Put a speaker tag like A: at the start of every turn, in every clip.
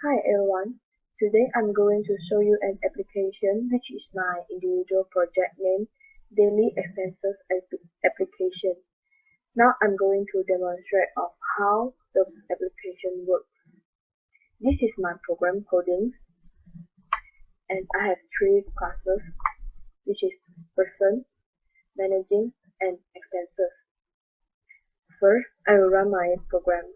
A: Hi everyone, today I'm going to show you an application which is my individual project named Daily Expenses application. Now I'm going to demonstrate of how the application works. This is my program coding and I have three classes which is person, managing and expenses. First, I will run my program.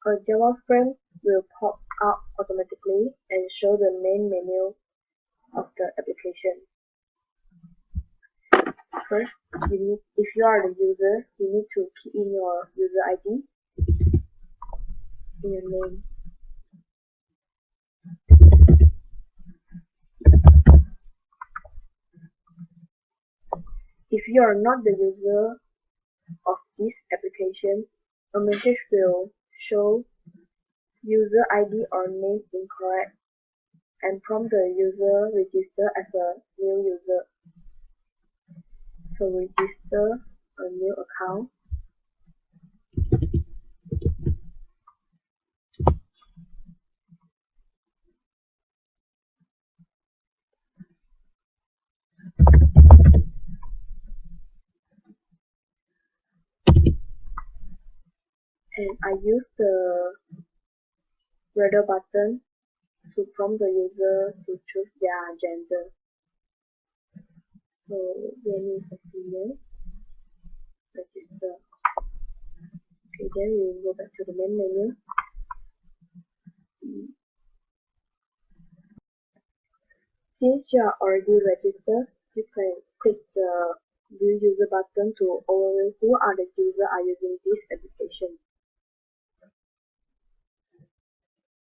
A: A Java frame will pop out automatically and show the main menu of the application. First, if you are the user, you need to key in your user ID in your name. If you are not the user of this application, a message will show user ID or name incorrect and prompt the user register as a new user. So register a new account. And I use the radar button to prompt the user to choose their gender. So then is a female. Register. Okay, then we will go back to the main menu. Since you are already registered, you can click the View User button to overview who are the users are using this application.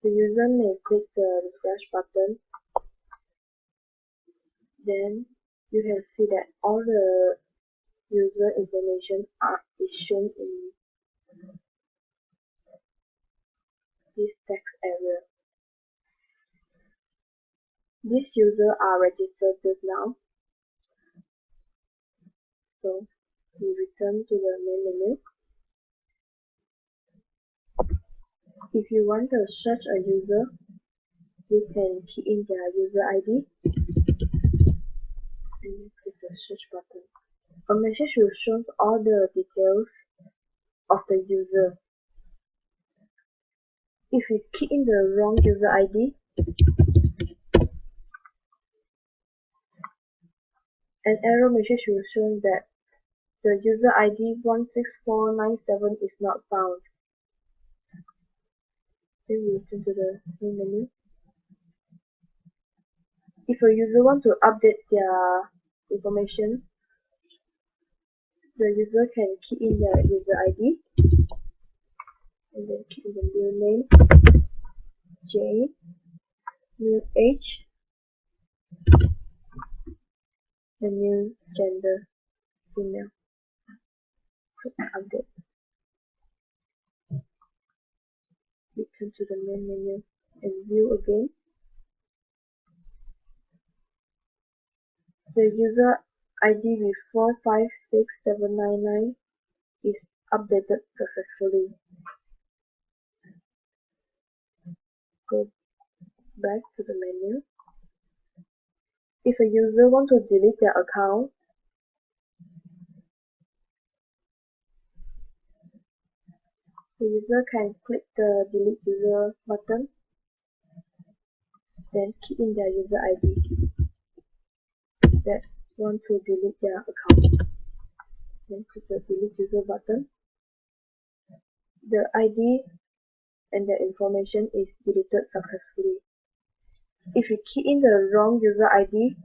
A: The user may click the refresh button. Then you can see that all the user information is shown in this text area. These users are registered just now. So we return to the main menu. If you want to search a user, you can key in their user ID and click the search button. A message will show all the details of the user. If you key in the wrong user ID, an error message will show that the user ID 16497 is not found. Then we return to the main menu. If a user wants to update their information, the user can key in their user ID and then key in the new name, J, new age, the new gender, female. Click update. Return to the main menu and view again. The user ID with 456799 is updated successfully. Go back to the menu. If a user wants to delete their account, the user can click the delete user button, then key in their user ID that want to delete their account. Then click the delete user button. The ID and the information is deleted successfully. If you key in the wrong user ID,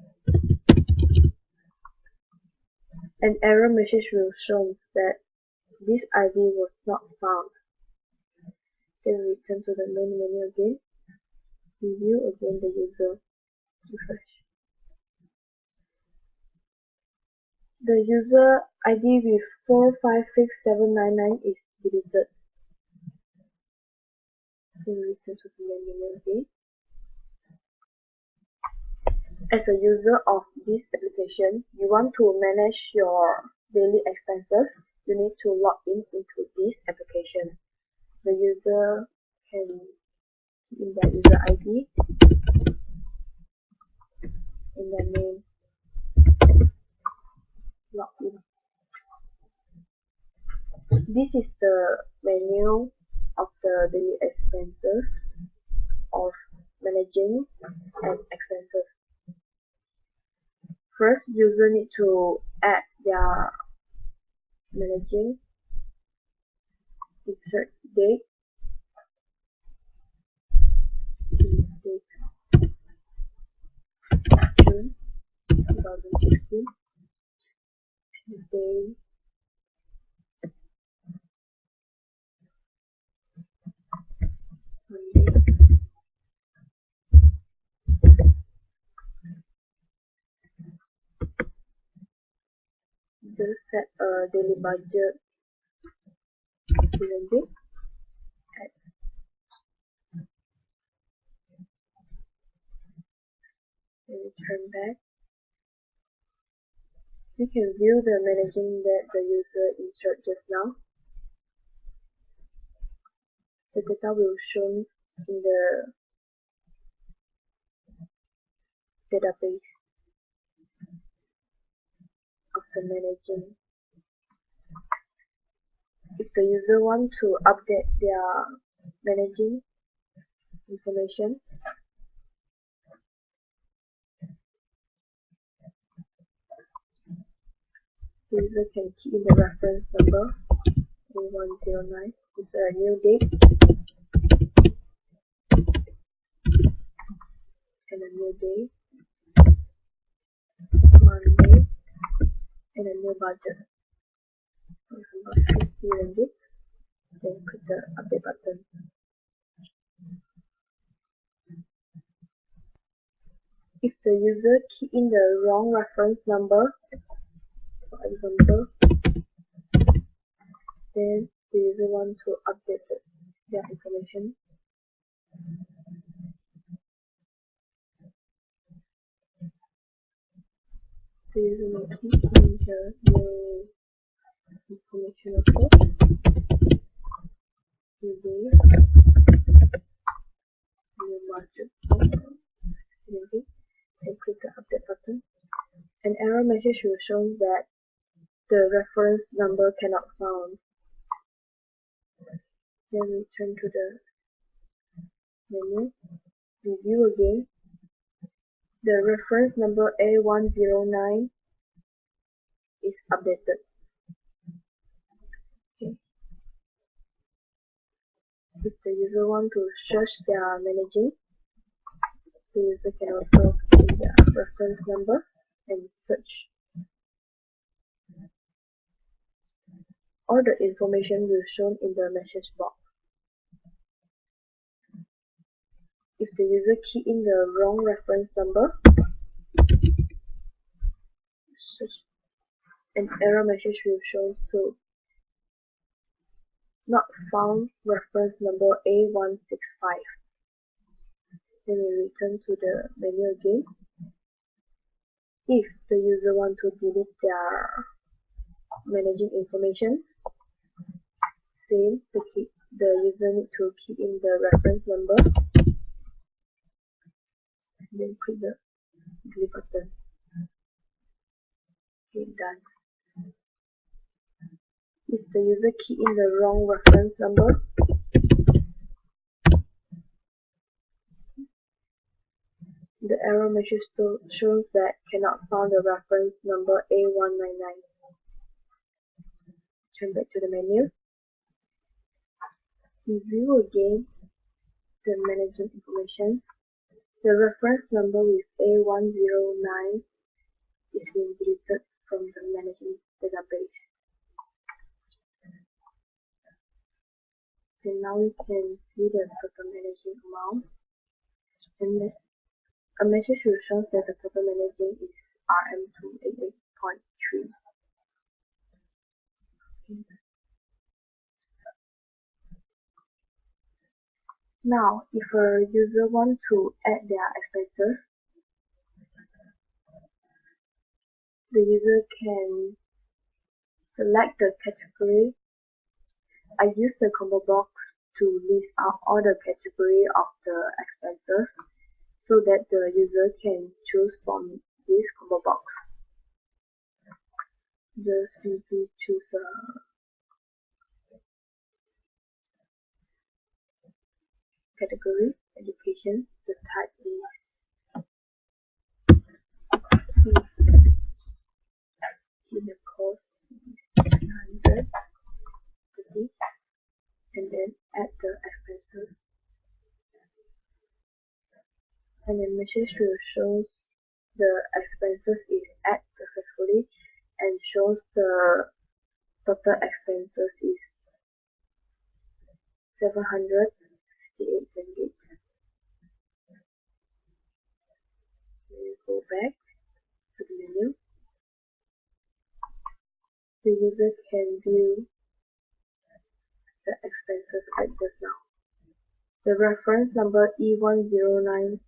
A: an error message will show that this ID was not found. Then return to the main menu again. Review again the user. Refresh. The user ID with 456799 is deleted. Then return to the main menu again. As a user of this application, you want to manage your daily expenses. you need to log into this application. The user can key in their user ID in their name, log in. This is the menu of the daily expenses of managing and expenses. First, user need to add their managing, insert date, 6 June 2016, day, Sunday. Just set a daily budget limit at return back. We can view the managing that the user inserted just now. The data will show in the database of the managing. If the user wants to update their managing information, the user can key in the reference number A109, insert a new date and a new day, Monday, and a new budget. For example, 50 ringgit. Then click the update button. If the user key in the wrong reference number, for example, then the user wants to update their information, the user may key in the new information report, new day, new budget, and click the update button. An error message will show that the reference number cannot found. Then return to the menu, review again. The reference number A109 is updated. Okay. If the user wants to search their managing, the user can also key in their reference number and search. All the information will show in the message box. If the user key in the wrong reference number, an error message will show so not found reference number A165. Then we return to the menu again. If the user wants to delete their managing information, same, the user need to key in the reference number, then click the delete button. Okay, done. If the user key in the wrong reference number, the error message shows that cannot find the reference number A199. Turn back to the menu. Review again the managing information. The reference number with A109 is being deleted from the managing database. And now we can see the total managing amount. And a message will show that the total managing is RM288.3. Now, if a user wants to add their expenses, the user can select the category. I use the combo box to list out all the category of the expenses so that the user can choose from this combo box. Just simply choose a category, education. The type is the cost is 100, and then add the expenses. And the message will show the expenses is added successfully and shows the total expenses is 758 ringgit. We go back to the menu. The user can view the expenses like this now. The reference number E109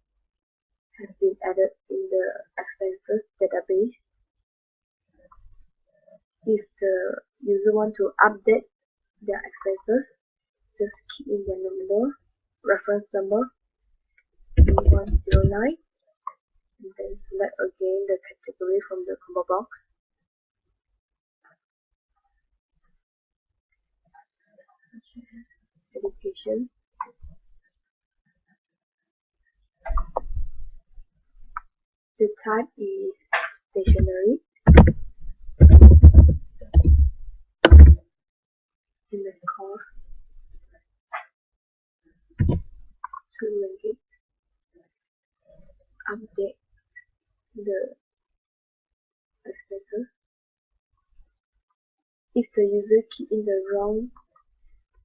A: has been added in the expenses database. If the user wants to update their expenses, just key in the number, reference number E109, and then select again the category from the combo box. Education. The type is stationery. In the cost, 2 ringgit. Update the expenses. If the user key in the wrong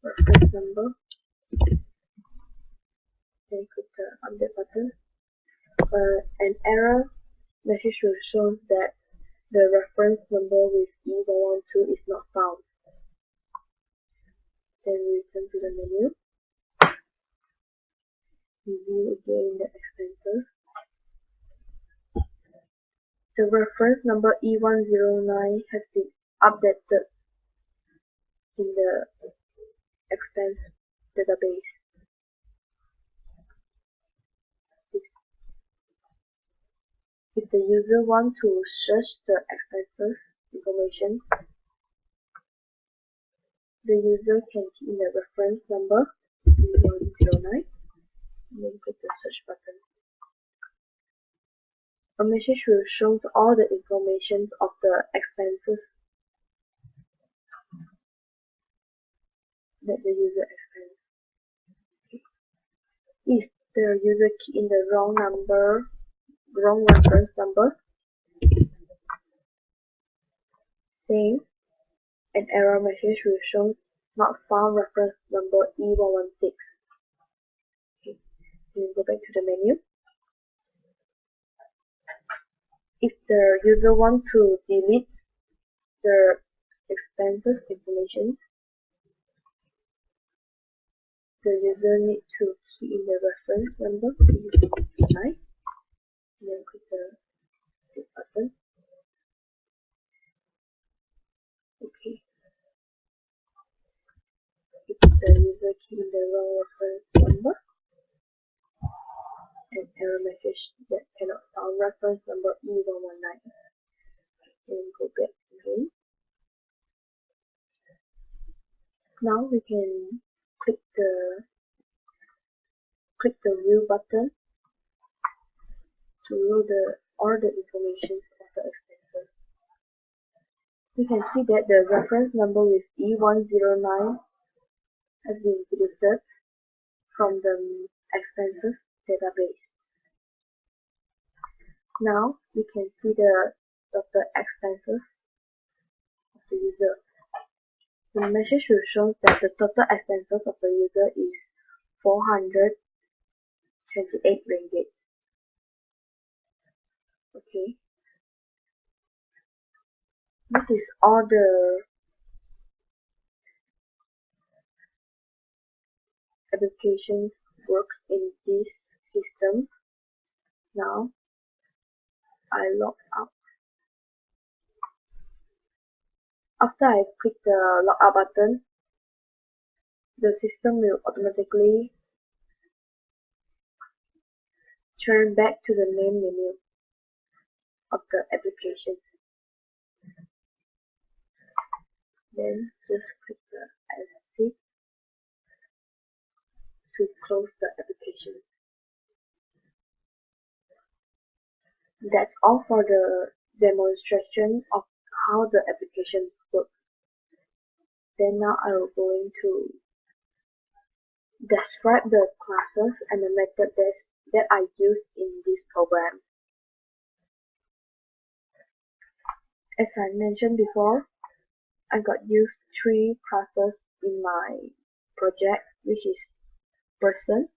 A: reference number, then click the update button. An error message will show that the reference number with E112 is not found. Then we return to the menu. Review again the expenses. The reference number E109 has been updated in the expense database. If the user wants to search the expenses information, the user can key in the reference number E109 and then click the search button. A message will show all the information of the expenses that the user expends. Okay. If the user key in the wrong reference number, same, an error message will show not found reference number E116. Okay. Then go back to the menu. If the user wants to delete the expenses information, the user needs to key in the reference number E109 and then click the delete button. Okay. If the user key in the wrong reference number, an error message that cannot found reference number E119. Then go back again. Now we can click the view button to view all the information of the expenses. We can see that the reference number with E109 has been deleted from the expenses database. Now we can see the total expenses of the user. The message will show that the total expenses of the user is 428 ringgit. Okay. This is all the applications works in this system. Now I log out. After I click the logout button, the system will automatically turn back to the main menu of the applications. Then just click the exit to close the applications. That's all for the demonstration of how the application works. Then now I will going to describe the classes and the method that I use in this program. As I mentioned before, I got used 3 classes in my project, which is person,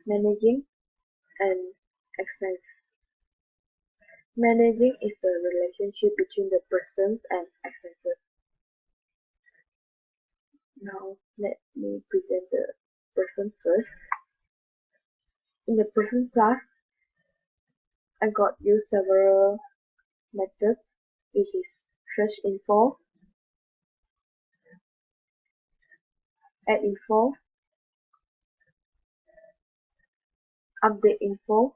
A: managing, and expense. Managing is the relationship between the persons and expenses. Now let me present the person first. In the person class, I got used several methods, which is search info, add info, update info,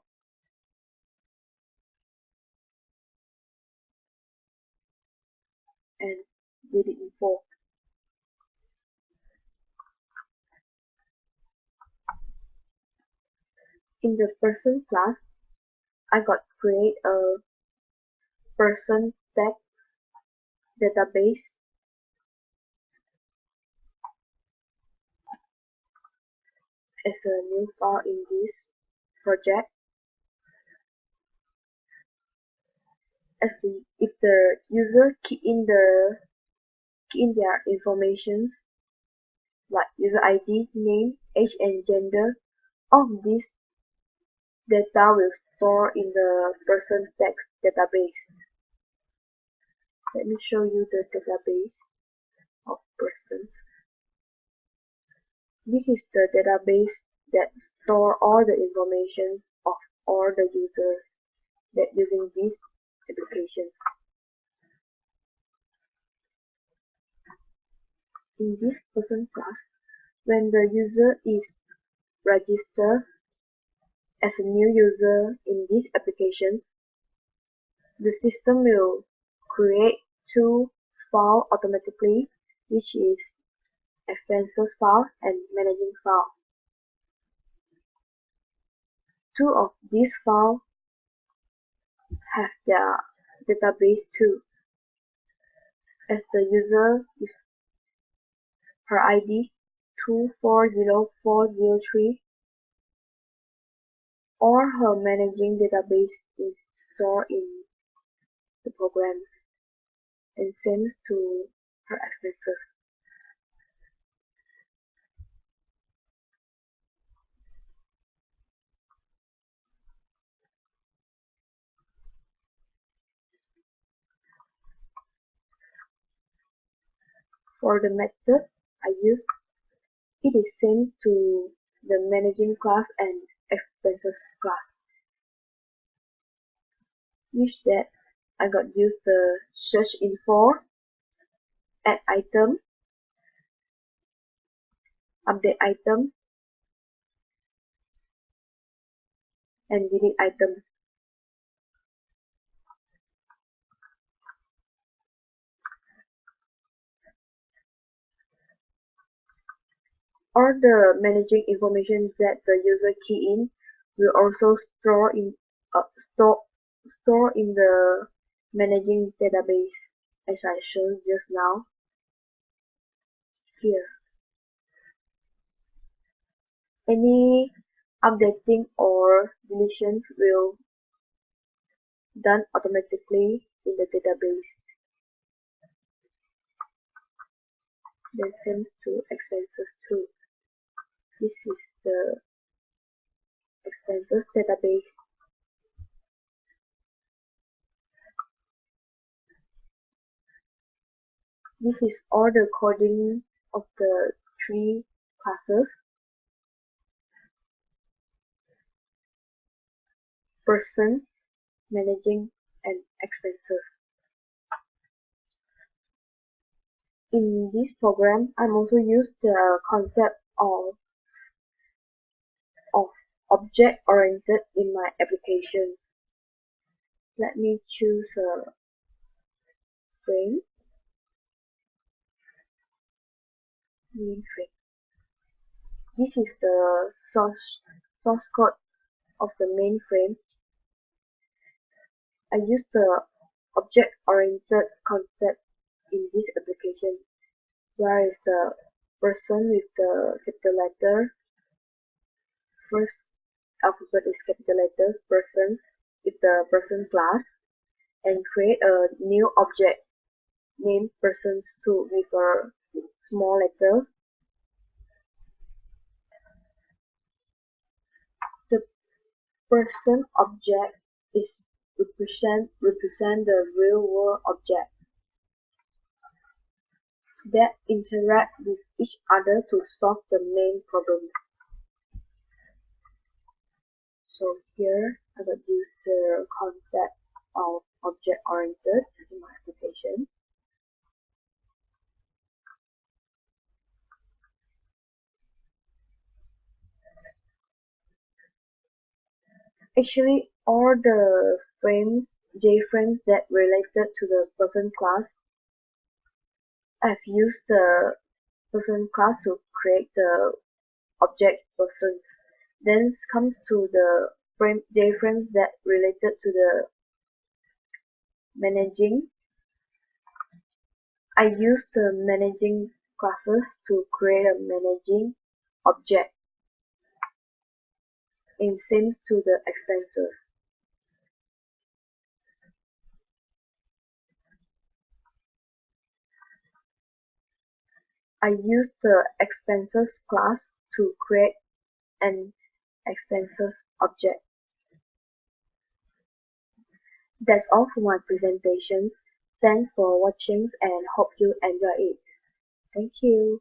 A: and delete info. In the person class, I got create a person text database as a new file in this project. If the user key in their informations like user ID, name, age, and gender, all of this data will store in the person text database. Let me show you the database of person. This is the database that store all the information of all the users that using these applications. In this person class, when the user is registered as a new user in these applications, the system will create 2 files automatically, which is expenses file and managing file. 2 of these files have their database too, as the user is her ID 240403 or her managing database is stored in the programs, and same to her expenses. For the method I used, it is same to the managing class and expenses class, which that I got used the search info, add item, update item, and delete item. All the managing information that the user key in will also store in the managing database, as I showed just now here. Any updating or deletions will done automatically in the database. Then same to expenses too. This is the expenses database. This is all the coding of the 3 classes: person, managing, and expenses. In this program, I'm also used the concept of object-oriented in my applications. Let me choose a frame, main frame. This is the source code of the main frame. I use the object-oriented concept in this application, where is the person with the capital letter, first alphabet is capital letters, persons with the person class, and create a new object named persons2 with a small letter. The person object is represent the real world object that interact with each other to solve the main problems. So here I will use the concept of object-oriented in my application. Actually, all the J-frames that related to the person class, I've used the person class to create the object persons. Then comes to the J-frames that related to the managing. I use the managing classes to create a managing object in sync to the expenses. I use the expenses class to create an expenses object. That's all for my presentations. Thanks for watching and hope you enjoy it. Thank you.